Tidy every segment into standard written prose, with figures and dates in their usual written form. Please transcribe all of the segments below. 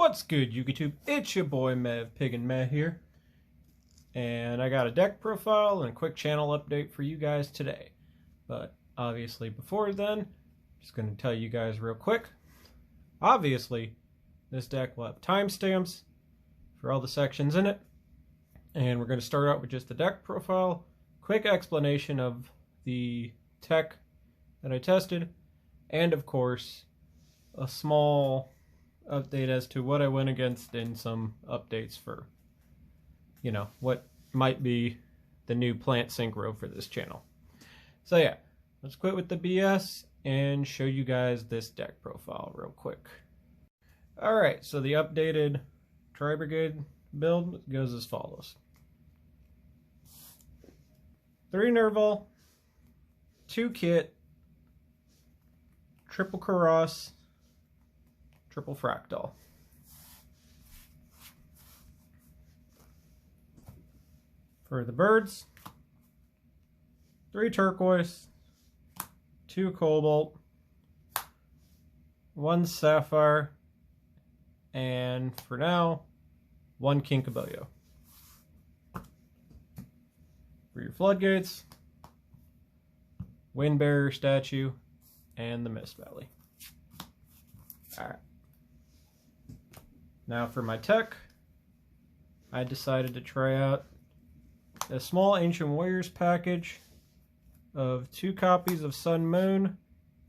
What's good, YouTube? It's your boy Mev Pig and Meh here, and I got a deck profile and a quick channel update for you guys today. But obviously before then, just going to tell you guys real quick. Obviously, this deck will have timestamps for all the sections in it, and we're going to start out with just the deck profile, quick explanation of the tech that I tested, and of course a small update as to what I went against in some updates for, you know, what might be the new plant synchro for this channel. So yeah, let's quit with the BS and show you guys this deck profile real quick. Alright, so the updated Tri-Brigade build goes as follows. 3 Nerval, 2 Kit, triple Karas, triple Fractal. For the birds, 3 Turquoise, 2 Cobalt, 1 Sapphire, and for now, 1 Kinkabello. For your floodgates, Wind Barrier Statue, and the Mist Valley. Alright. Now for my tech, I decided to try out a small Ancient Warriors package of 2 copies of Sun Moon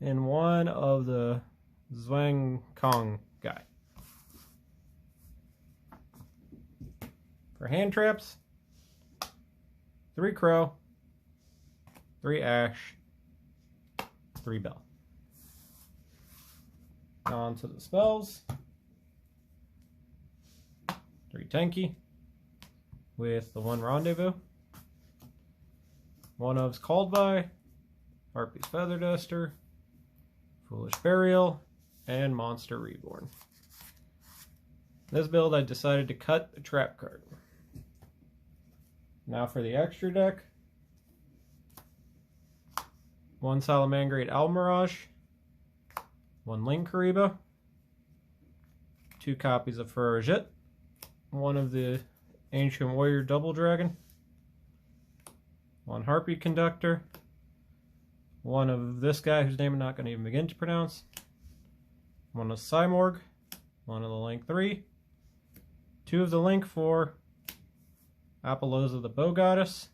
and 1 of the Zhuang Kong guy. For hand traps, 3 Crow, 3 Ash, 3 Bell. On to the spells. 3 Tenki with the 1 Rendezvous, 1 of's Called By, Harpy's Feather Duster, Foolish Burial, and Monster Reborn. This build I decided to cut a trap card. Now for the extra deck, 1 Salamangreat Almirage, 1 Link Kariba, 2 copies of Ferrojet, 1 of the Ancient Warrior Double Dragon, 1 Harpy Conductor, 1 of this guy whose name I'm not going to even begin to pronounce, 1 of Cymorg, 1 of the Link 3, 2 of the Link 4, Apollousa the Bow Goddess,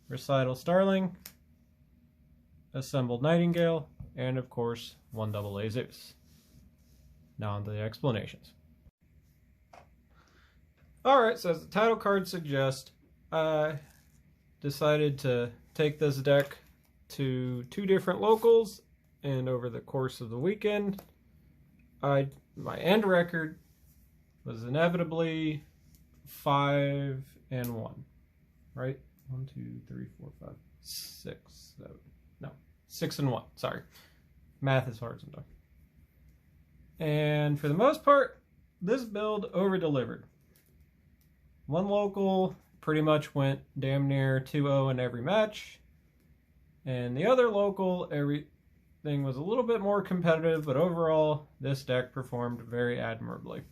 Recital Starling, Assembled Nightingale, and of course 1 AA Zeus. Now on to the explanations. Alright, so as the title card suggests, I decided to take this deck to 2 different locals, and over the course of the weekend, my end record was inevitably 5-1, right? 1, 2, 3, 4, 5, 6, 7, no, 6-1, sorry. Math is hard sometimes. And for the most part, this build over-delivered. 1 local pretty much went damn near 2-0 in every match. And the other local, everything was a little bit more competitive, but overall, this deck performed very admirably.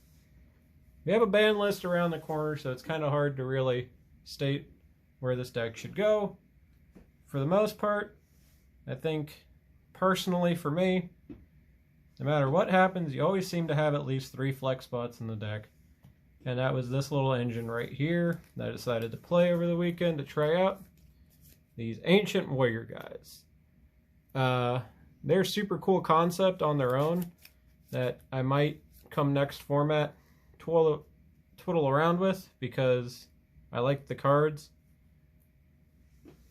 We have a ban list around the corner, so it's kind of hard to really state where this deck should go. For the most part, I think, personally for me, no matter what happens, you always seem to have at least 3 flex spots in the deck. And that was this little engine right here that I decided to play over the weekend to try out. These Ancient Warrior guys. They're super cool concept on their own that I might come next format twiddle around with because I like the cards.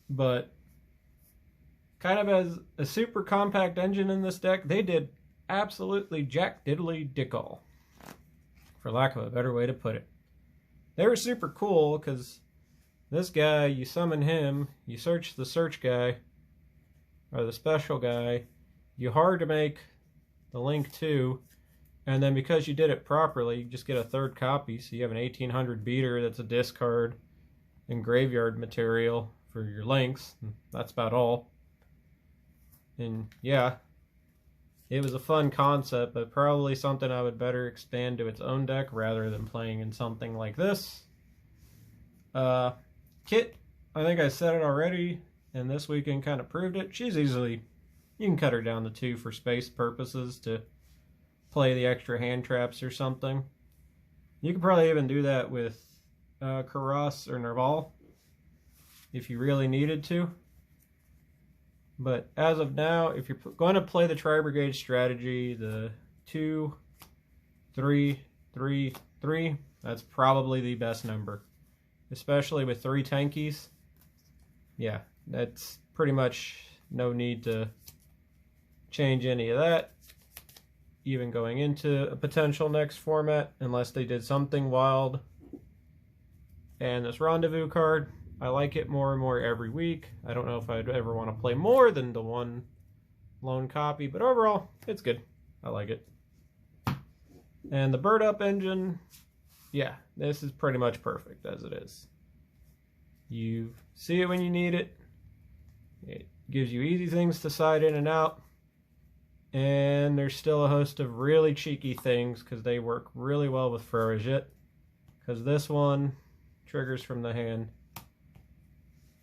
But kind of as a super compact engine in this deck, they did absolutely jack diddly dick all, for lack of a better way to put it. They were super cool because this guy, you summon him, you search the search guy, or the special guy, you hard to make the Link 2, and then because you did it properly, you just get a 3rd copy, so you have an 1800 beater that's a discard and graveyard material for your Links. That's about all. And yeah, it was a fun concept, but probably something I would better expand to its own deck rather than playing in something like this. Kit, I think I said it already, and this weekend kind of proved it. She's easily, you can cut her down to 2 for space purposes to play the extra hand traps or something. You could probably even do that with Karas or Nerval if you really needed to. But as of now, if you're going to play the Tri-Brigade strategy, the 2, 3, 3, 3, that's probably the best number. Especially with 3 tankies. Yeah, that's pretty much no need to change any of that. Even going into a potential next format, unless they did something wild. And this Rendezvous card, I like it more and more every week. I don't know if I'd ever want to play more than the 1 lone copy, but overall, it's good. I like it. And the Bird Up engine, yeah, this is pretty much perfect as it is. You see it when you need it. It gives you easy things to side in and out. And there's still a host of really cheeky things because they work really well with Freragit. Because this one triggers from the hand.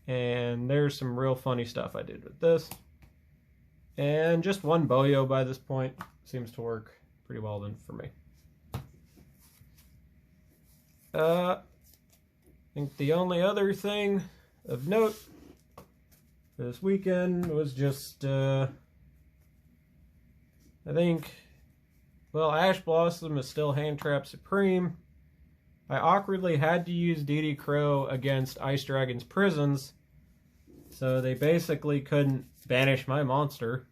And there's some real funny stuff I did with this. And just 1 Boyo by this point seems to work pretty well then for me. I think the only other thing of note this weekend was just, I think, well, Ash Blossom is still Hand Trap Supreme. I awkwardly had to use DD Crow against Ice Dragon's Prisons, so they basically couldn't banish my monster.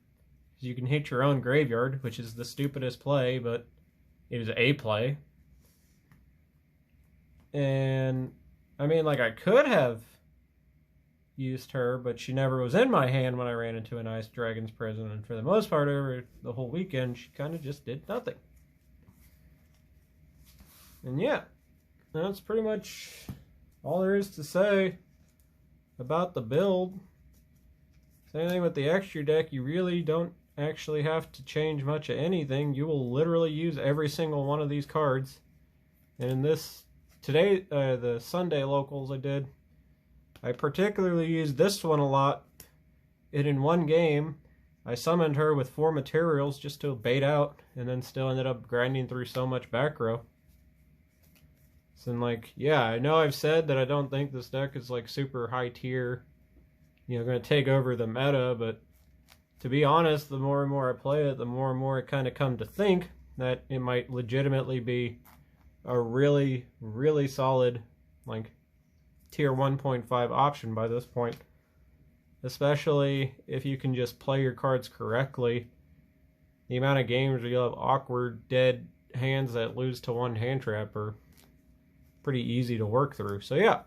You can hit your own graveyard, which is the stupidest play, but it was a play. And, I mean, like, I could have used her, but she never was in my hand when I ran into an Ice Dragon's Prison, and for the most part over the whole weekend, she kind of just did nothing. And yeah, that's pretty much all there is to say about the build. Same thing with the extra deck, you really don't actually have to change much of anything. You will literally use every single one of these cards. And in this, today, the Sunday locals I particularly used this one a lot. And in one game, I summoned her with 4 materials just to bait out, and then still ended up grinding through so much back row. So, like, yeah, I know I've said that I don't think this deck is, like, super high tier, you know, going to take over the meta, but to be honest, the more and more I play it, the more and more I kind of come to think that it might legitimately be a really, really solid, like, tier 1.5 option by this point. Especially if you can just play your cards correctly. The amount of games where you'll have awkward, dead hands that lose to 1 hand trap are pretty easy to work through. So yeah.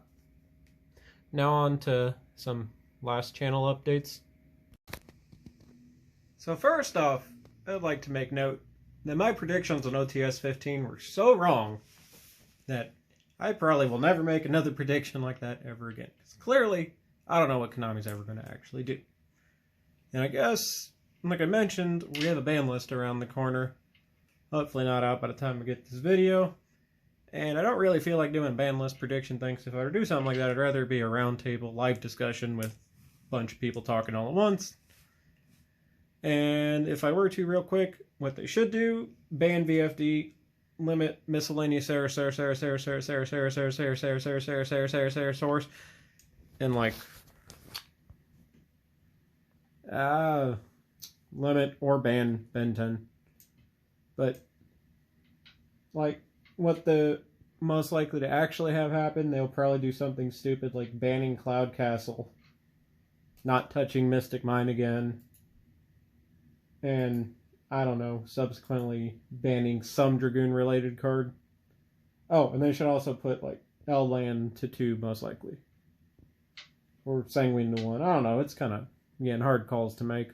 Now on to some last channel updates. So first off, I'd like to make note that my predictions on OTS 15 were so wrong that I probably will never make another prediction like that ever again. Because clearly, I don't know what Konami's ever going to actually do. And I guess, like I mentioned, we have a ban list around the corner. Hopefully not out by the time we get this video. And I don't really feel like doing ban list prediction things. If I were to do something like that, I'd rather be a roundtable live discussion with a bunch of people talking all at once. And if I were to, real quick, what they should do, ban VFD, limit miscellaneous source, and like limit or ban Ben 10. But like what the most likely to actually have happen, they'll probably do something stupid like banning Cloud Castle, not touching Mystic Mine again, and I don't know, subsequently banning some Dragoon related card. Oh, and they should also put like L-Land to 2 most likely. Or Sanguine to 1. I don't know, it's kind of, again, hard calls to make.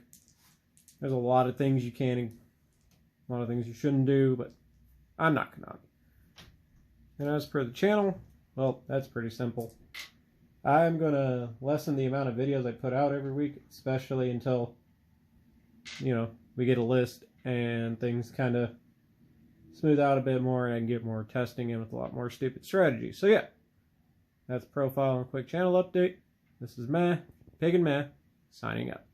There's a lot of things you can, a lot of things you shouldn't do, but I'm not Konami. And as per the channel, well, that's pretty simple. I'm going to lessen the amount of videos I put out every week, especially until, you know, we get a list and things kind of smooth out a bit more, and I can get more testing in with a lot more stupid strategies. So yeah, that's profile and quick channel update. This is Pig and Meh, signing up.